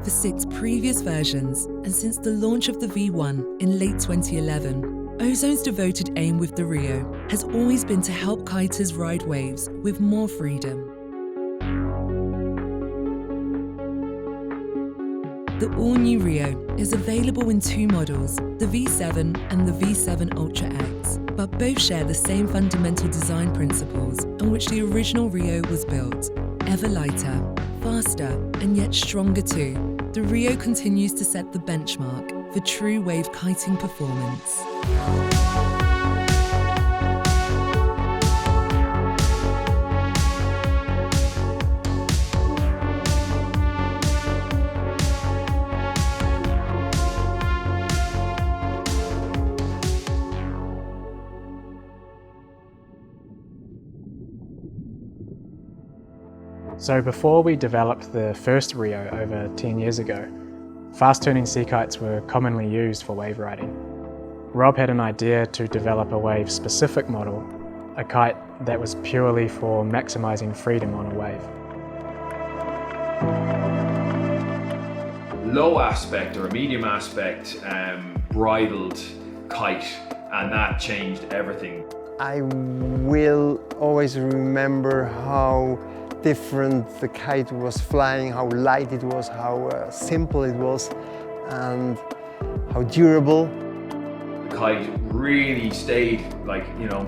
for 6 previous versions, and since the launch of the V1 in late 2011, Ozone's devoted aim with the Reo has always been to help kiters ride waves with more freedom. The all-new Reo is available in 2 models, the V7 and the V7 Ultra X, but both share the same fundamental design principles on which the original Reo was built. Ever lighter, faster, and yet stronger too, the Reo continues to set the benchmark for true wave kiting performance. So before we developed the first Reo over 10 years ago, fast-turning sea kites were commonly used for wave riding. Rob had an idea to develop a wave-specific model, a kite that was purely for maximising freedom on a wave. Low aspect or a medium aspect bridled kite, and that changed everything. I will always remember how different the kite was flying, how light it was, how simple it was, and how durable. The kite really stayed like, you know,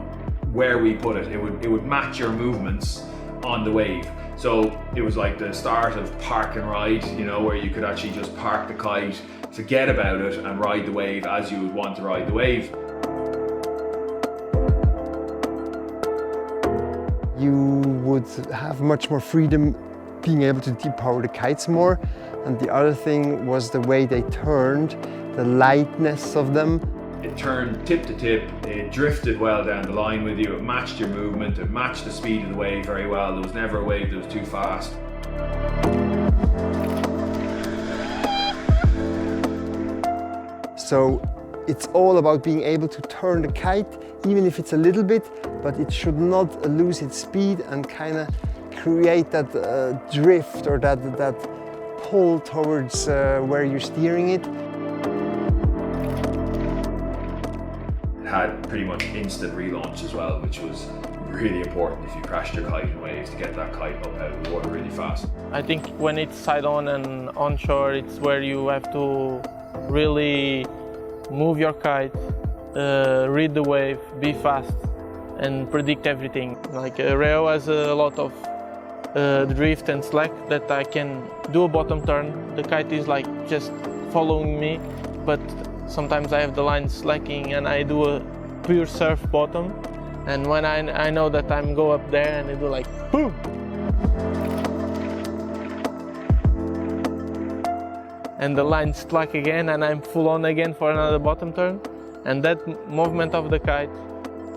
where we put it. It would match your movements on the wave. So it was like the start of park and ride, you know, where you could actually just park the kite, forget about it, and ride the wave as you would want to ride the wave. You would have much more freedom being able to depower the kites more. And the other thing was the way they turned, the lightness of them. It turned tip to tip, it drifted well down the line with you, it matched your movement, it matched the speed of the wave very well. There was never a wave that was too fast. So it's all about being able to turn the kite, even if it's a little bit, but it should not lose its speed and kind of create that drift or that pull towards where you're steering it. It had pretty much instant relaunch as well, which was really important if you crashed your kite in waves to get that kite up out of the water really fast. I think when it's side on and onshore, it's where you have to really move your kite, read the wave, be fast, and predict everything. Like Reo has a lot of drift and slack that I can do a bottom turn. The kite is like just following me, but sometimes I have the line slacking and I do a pure surf bottom. And when I know that I'm go up there and I do like boom. And the line slack again and I'm full on again for another bottom turn. And that movement of the kite,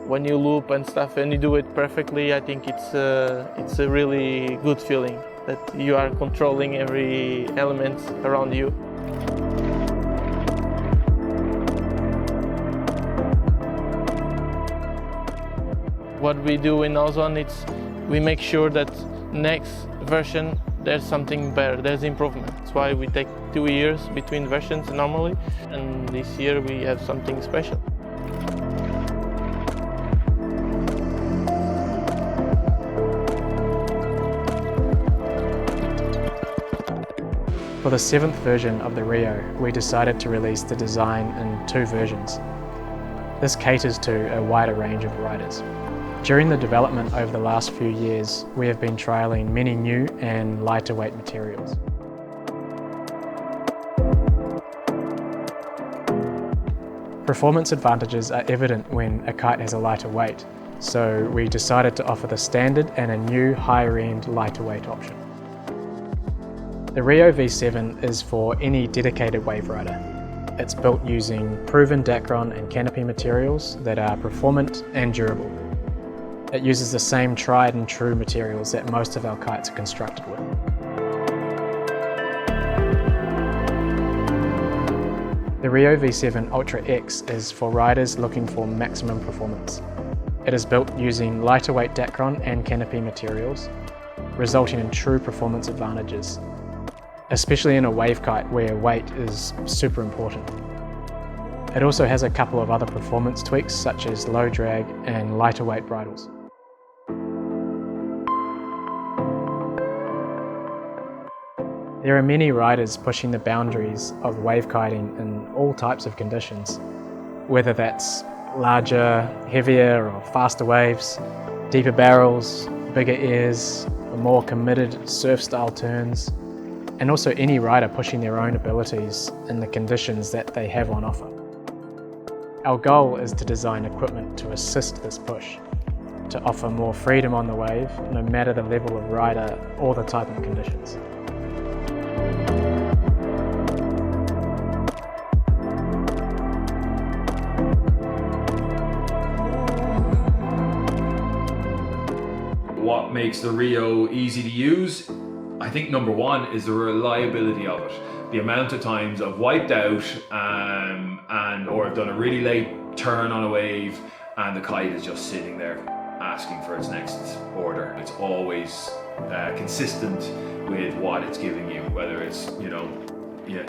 when you loop and stuff and you do it perfectly, I think it's a really good feeling that you are controlling every element around you. What we do in Ozone, we make sure that next version there's something better, there's improvement. That's why we take 2 years between versions normally, and this year we have something special. For the 7th version of the Reo, we decided to release the design in 2 versions. This caters to a wider range of riders. During the development over the last few years, we have been trialling many new and lighter weight materials. Performance advantages are evident when a kite has a lighter weight, so we decided to offer the standard and a new higher-end lighter weight option. The Reo V7 is for any dedicated wave rider. It's built using proven Dacron and canopy materials that are performant and durable. It uses the same tried and true materials that most of our kites are constructed with. The Reo V7 Ultra X is for riders looking for maximum performance. It is built using lighter weight Dacron and canopy materials, resulting in true performance advantages. especially in a wave kite where weight is super important. It also has a couple of other performance tweaks such as low drag and lighter weight bridles. There are many riders pushing the boundaries of wave kiting in all types of conditions, whether that's larger, heavier or faster waves, deeper barrels, bigger airs, more committed surf style turns, and also any rider pushing their own abilities in the conditions that they have on offer. Our goal is to design equipment to assist this push, to offer more freedom on the wave, no matter the level of rider or the type of conditions. What makes the Reo easy to use? I think number one is the reliability of it. The amount of times I've wiped out or I've done a really late turn on a wave and the kite is just sitting there asking for its next order. It's always consistent with what it's giving you, whether it's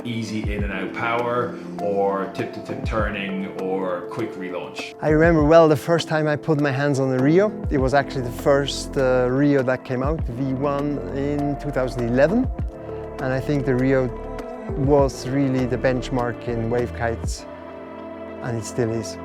easy in and out power or tip to tip turning or quick relaunch. I remember well the first time I put my hands on the Reo. It was actually the first Reo that came out, the V1 in 2011. And I think the Reo was really the benchmark in wave kites, and it still is.